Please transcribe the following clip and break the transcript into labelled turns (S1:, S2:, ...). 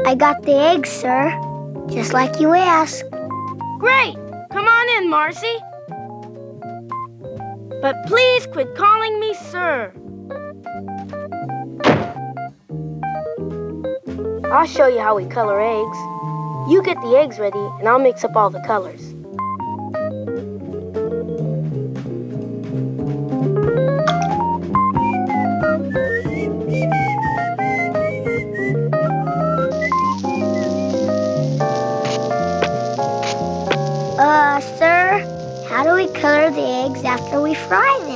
S1: I got the eggs, sir. Just like you asked.
S2: Great! Come on in, Marcy. But please quit calling me sir. I'll show you how we color eggs. You get the eggs ready, and I'll mix up all the colors.
S1: Sir, how do we color the eggs after we fry them?